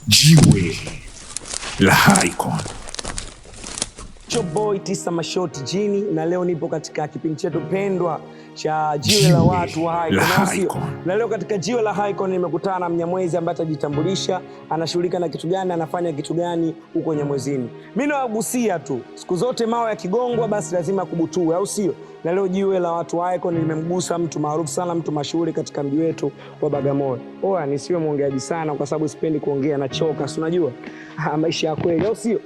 Jiwe la Icon. Boy Tisa Mashoti Jini, na leo nipo katika kipindi chetu pendwa cha Jiwe la Watu wa Icon. Na leo katika Jiwe la Icon nimekutana na Mnyamwezi ambaye atajitambulisha, anashughulika na kitu gani, anafanya kitu gani huko Nyamwezini. Mimi nawagusia tu, siku zote mawe yakigongwa basi lazima kubutue, au sio? Na leo Jiwe la Watu wa Icon nimemgusa mtu maarufu sana, mtu mashuhuri katika mji wetu wa Bagamoyo. Oa, nisiwe mwongeaji sana kwa sababu sipendi kuongea, nachoka, si unajua? Maisha ya kweli, au sio?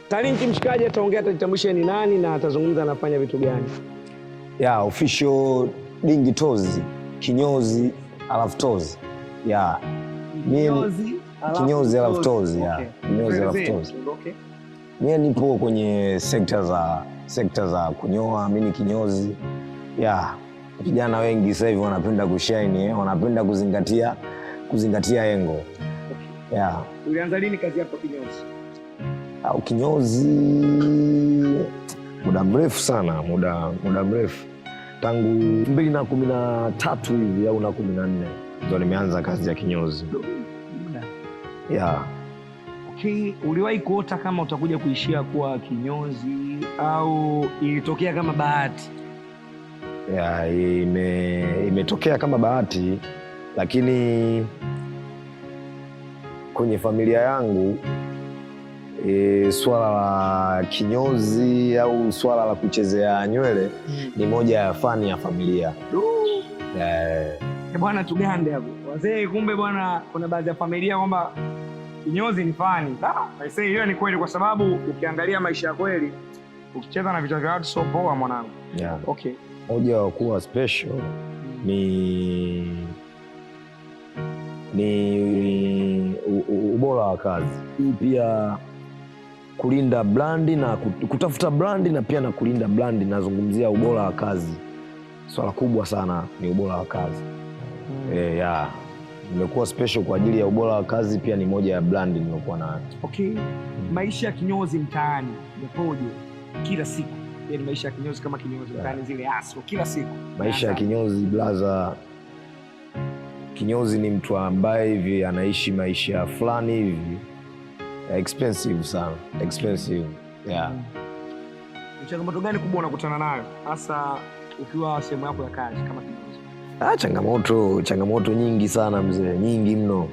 Talenti mshikaji ataongea, atajitambulisha ni nani na atazungumza anafanya vitu gani. Official Dingi Tozi, kinyozi alafu tozi. Kinyozi alafu tozi. Kinyozi alafu tozi. Mimi nipo kwenye sekta za kunyoa, mimi ni kinyozi. Vijana wengi sasa hivi wanapenda kushine, wanapenda kuzingatia engo. Ulianza lini kazi yako kinyozi? Kinyozi muda mrefu sana, muda mrefu tangu 2013 hivi au na 14 ndio nimeanza kazi ya kinyozi. Okay, uliwahi kuota kama utakuja kuishia kuwa kinyozi au ilitokea kama bahati? Imetokea kama bahati, lakini kwenye familia yangu swala la kinyozi au swala la kuchezea nywele ni moja ya fani ya familia. Bwana tugande hapo. Wazee, kumbe bwana kuna baadhi ya familia kwamba kinyozi ni fani. Hiyo ni kweli, kwa sababu ukiangalia maisha ya kweli ukicheza na vichwa vya watu sio poa mwanangu. Okay. Moja wa kuwa special ni ubora wa kazi. Pia kulinda brandi na kutafuta brandi na pia na kulinda brandi. Nazungumzia ubora wa kazi. Swala kubwa sana ni ubora wa kazi. Nimekuwa special kwa ajili ya ubora wa kazi, pia ni moja ya brandi nimekuwa nayo. Okay. Maisha ya kinyozi mtaani yapoje kila siku? Yaani maisha ya kinyozi kama kinyozi mtaani, zile aso kila siku. Maisha ya kinyozi blaza, kinyozi ni mtu ambaye hivi anaishi maisha fulani hivi expensive sana, expensive. Changamoto gani kubwa unakutana nayo hasa ukiwa sehemu yako ya kazi kama kinyozi? Changamoto nyingi sana mzee, nyingi mno.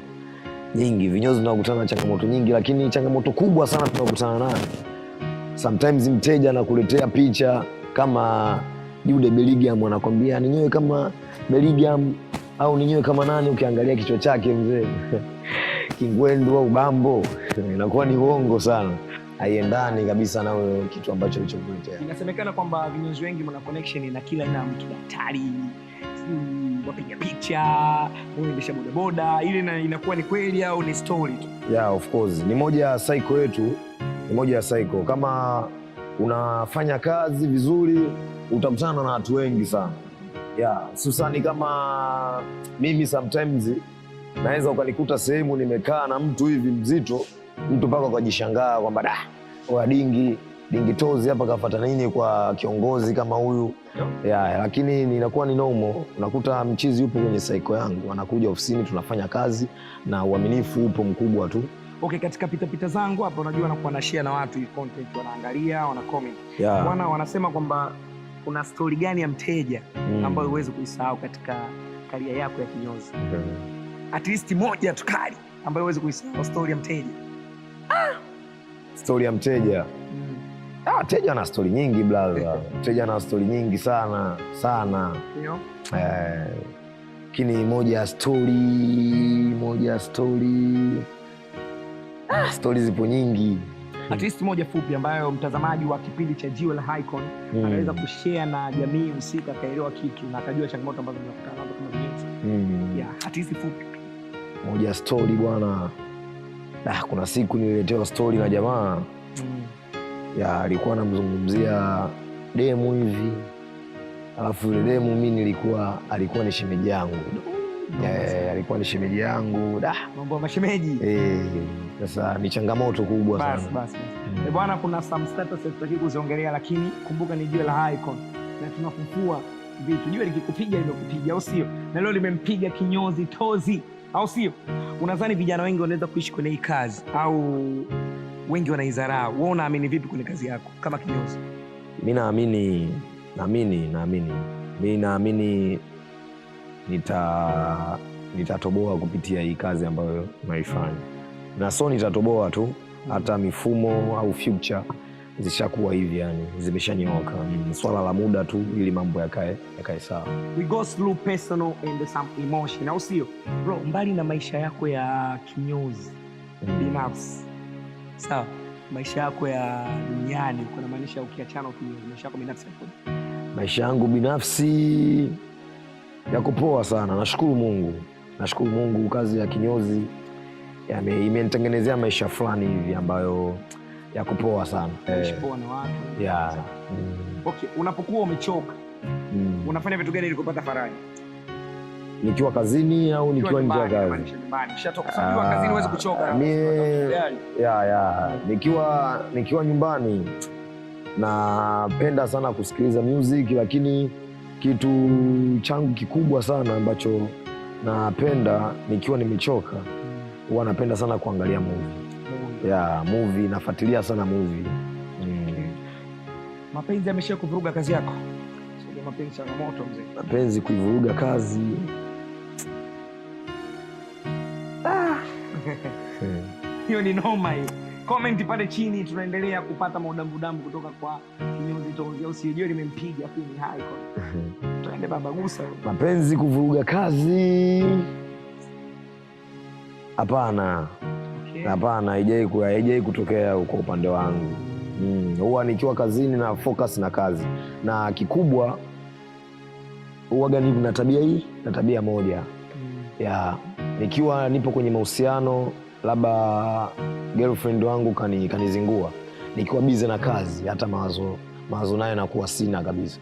Nyingi, vinyozi tunakutana na changamoto nyingi, lakini changamoto kubwa sana tunakutana nayo, sometimes mteja anakuletea picha kama Jude Bellingham, anakwambia ninyoe kama Bellingham au ninyoe kama nani, ukiangalia kichwa chake mzee Kingwendu au Bambo, inakuwa ni uongo sana, haiendani kabisa na kitu ambacho alichokuletea. Inasemekana kwamba vinyozi wengi mna connection na kila aina ya mtu, daktari, wapiga picha, muendesha bodaboda. Ile inakuwa ni kweli au ni story tu? Of course, ni moja ya cycle yetu, ni moja ya cycle. Kama unafanya kazi vizuri utakutana na watu wengi sana. Susani kama mimi sometimes naweza ukanikuta sehemu nimekaa na mtu hivi mzito, mtu mpaka ukajishangaa kwamba Dingi Tozi hapa kafuata nini kwa kiongozi kama huyu. Lakini inakuwa ni normal. Unakuta mchizi yupo kwenye cycle yangu, anakuja ofisini, tunafanya kazi na uaminifu upo mkubwa tu. Okay, katika pita zangu hapa unajua nakuwa na share na watu hii content, wanaangalia, wana comment. Bwana wanasema kwamba kuna story gani ya mteja ambayo huwezi kuisahau katika career yako ya kinyozi? At least moja tu kali ambayo huwezi kuisahau, story ya mteja. Story ya mteja. Mteja ana story nyingi brother. Mteja ana story nyingi sana. Ndio. Lakini moja ya story zipo nyingi. At least moja fupi ambayo mtazamaji wa kipindi cha Jiwe la Icon anaweza kushare na jamii husika, akaelewa kitu na akajua changamoto ambazo mnakutana nazo kama vinyozi. At least fupi. Moja story bwana. Kuna siku nililetewa story na jamaa. Alikuwa anamzungumzia demu hivi. Alafu yule demu mimi alikuwa ni shemeji yangu. Alikuwa ni shemeji yangu. Mambo ya mashemeji. Sasa ni changamoto kubwa sana. Basi. Bwana, kuna some status tutaki kuziongelea, lakini kumbuka ni Jiwe la Icon na tunafufua vitu. Jiwe likikupiga limekupiga, au sio? Na leo limempiga kinyozi Tozi au sio? Unadhani vijana wengi wanaweza kuishi kwenye hii kazi au wengi wanaidharau? Wewe unaamini vipi kwenye kazi yako kama kinyozi? Mimi naamini nitatoboa kupitia hii kazi ambayo naifanya, na so nitatoboa tu, hata mifumo au future zishakuwa hivi, yani zimeshanyooka. Ni swala la muda tu ili mambo yakae sawa. We go through personal and some emotion, au sio bro? Mbali na maisha yako ya kinyozi binafsi, sawa, maisha yako ya duniani, kuna maanisha ukiachana kinyozi, maisha yako binafsi yako? Maisha yangu binafsi yako poa sana, nashukuru Mungu. Kazi ya kinyozi imenitengenezea maisha fulani hivi ambayo yako poa sana. Poa na watu. Okay, unapokuwa umechoka unafanya vitu gani ili kupata faraja? Nikiwa kazini au nikiwa nje ya kazi? Ukishatoka kazini huwezi kuchoka. Nikiwa nyumbani napenda sana kusikiliza music, lakini kitu changu kikubwa sana ambacho napenda nikiwa nimechoka, huwa napenda sana kuangalia movie. Nafuatilia sana movie. Mapenzi yamesha kuvuruga kazi yako? Sio mapenzi changamoto mzee. Mapenzi kuivuruga kazi. Hiyo ni noma hiyo. Comment pale chini, tunaendelea kupata maudambu kutoka kwa kinyozi Tozi, au sijui nimempiga hapo ni high con. Tuende baba gusa. Mapenzi kuvuruga kazi. Hapana. Hapana, haijai kutokea kwa upande wangu. Huwa nikiwa kazini na focus na kazi, na kikubwa huwa gani na tabia moja. Nikiwa nipo kwenye mahusiano, labda girlfriend wangu kanizingua, nikiwa busy na kazi, hata mawazo nayo nakuwa sina kabisa.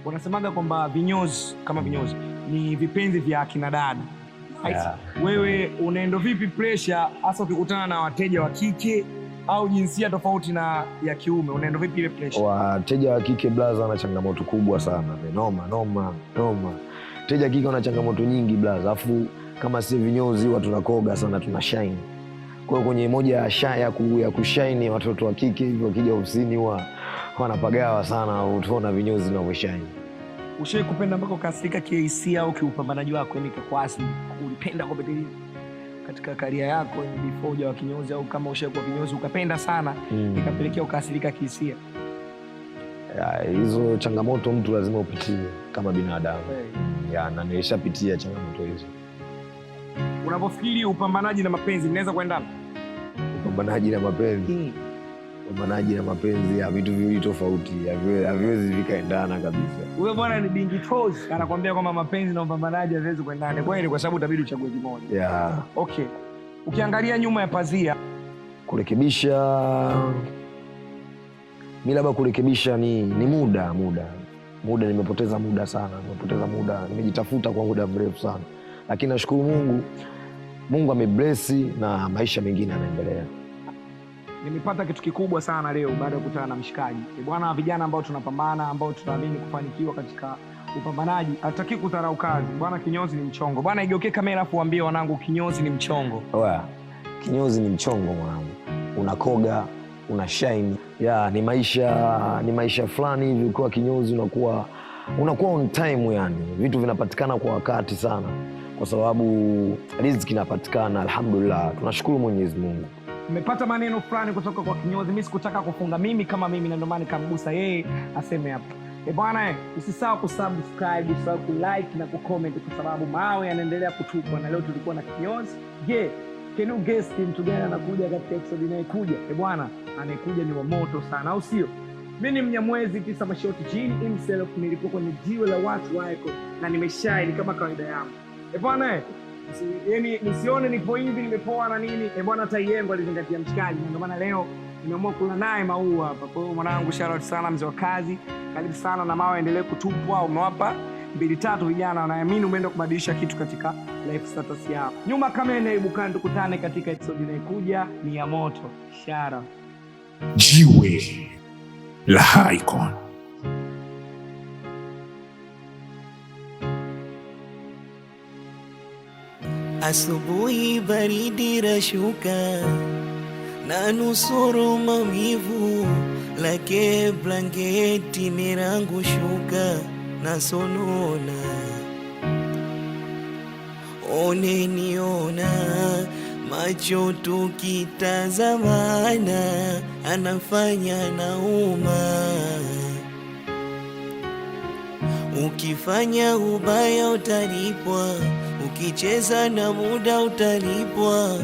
Wanasemaga kwamba vinyozi ni vipenzi vya akina dada. Wewe unaendo vipi pressure hasa ukikutana na wateja wa kike au jinsia tofauti na ya kiume? Unaendo vipi ile pressure? Wateja wa kike blaza wana changamoto kubwa sana. Noma. Wateja kike wana changamoto nyingi blaza. Alafu kama si vinyozi watu tunakoga sana, tuna shine. Kwa hiyo kwenye moja ya kushine watoto wa kike hivyo wakija ofisini wanapagawa sana, utaona vinyozi na shine. Ushawahi kupenda mpaka ukasirika kihisia au kiupambanaji wako, yani kwa asili ulipenda competition katika career yako before hujawa kinyozi, au kama ushawahi kuwa kinyozi ukapenda sana ikapelekea ukasirika kihisia? Hizo changamoto mtu lazima upitie kama binadamu. Na nilishapitia changamoto hizo. Unapofikiri upambanaji na mapenzi inaweza kuendana? Upambanaji na mapenzi ya vitu viwili tofauti, haviwezi vikaendana kabisa. Wewe bwana ni Bingi Tozi anakuambia kwamba mapenzi na upambanaji haviwezi kuendana. Kweli, kwa sababu itabidi uchague kimoja. Okay. Ukiangalia nyuma ya pazia, kurekebisha ni muda. Nimepoteza muda sana, nimejitafuta kwa muda mrefu sana, lakini nashukuru Mungu ameblesi na maisha mengine yanaendelea. Nimepata kitu kikubwa sana leo baada ya kukutana na mshikaji. Bwana, vijana ambao tunapambana, ambao tunaamini kufanikiwa katika upambanaji, hataki kudharau kazi. Bwana, kinyozi ni mchongo. Bwana, igeuke kamera afu waambie wanangu kinyozi ni mchongo. Kinyozi ni mchongo mwanangu. Unakoga, una shine. Ni maisha fulani hivi ukiwa kinyozi, unakuwa on time, yani vitu vinapatikana kwa wakati sana, kwa sababu riziki inapatikana. Alhamdulillah, tunashukuru Mwenyezi Mungu. Nimepata maneno fulani kutoka kwa kinyozi, mimi sikutaka kufunga mimi kama mimi, na ndio maana nikamgusa yeye aseme hapa. Bwana, usisahau kusubscribe, usisahau kulike na kucomment, kwa sababu mawe yanaendelea kutupwa, na leo tulikuwa na kinyozi. Can you guess mtu gani anakuja katika episode inayokuja? Bwana, anayekuja ni wa moto sana, au sio? Mimi ni Mnyamwezi Tisa Mashoti Jini himself, nilikuwa kwenye jiwe la watu wako na nimeshine kama kawaida yangu. Bwana, nisione nipo hivi nimepoa na nini. Bwana, hata yengo alizingatia mshikaji, ndio maana leo nimeamua kula naye maua hapa. Kwa hiyo mwanangu, shout out sana mzee wa kazi, karibu sana, na mawe endelee kutupwa. Umewapa 2-3 vijana, naamini umeenda kubadilisha kitu katika life status yao. Nyuma kamera inaibuka, tukutane katika episode inayokuja, ni ya moto. Shout out. Jiwe la Icon. Asubuhi baridi rashuka, na nusuru maumivu, lake blanketi mirangu shuka, na sonona oneniona, macho tukitazamana, anafanya nauma. Ukifanya ubaya utalipwa, ukicheza na muda utalipwa,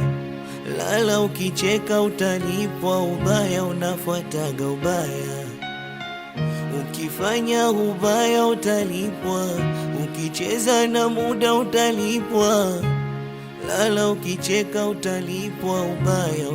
lala ukicheka utalipwa, ubaya unafuataga ubaya. Ukifanya ubaya utalipwa, ukicheza na muda utalipwa, lala ukicheka utalipwa, ubaya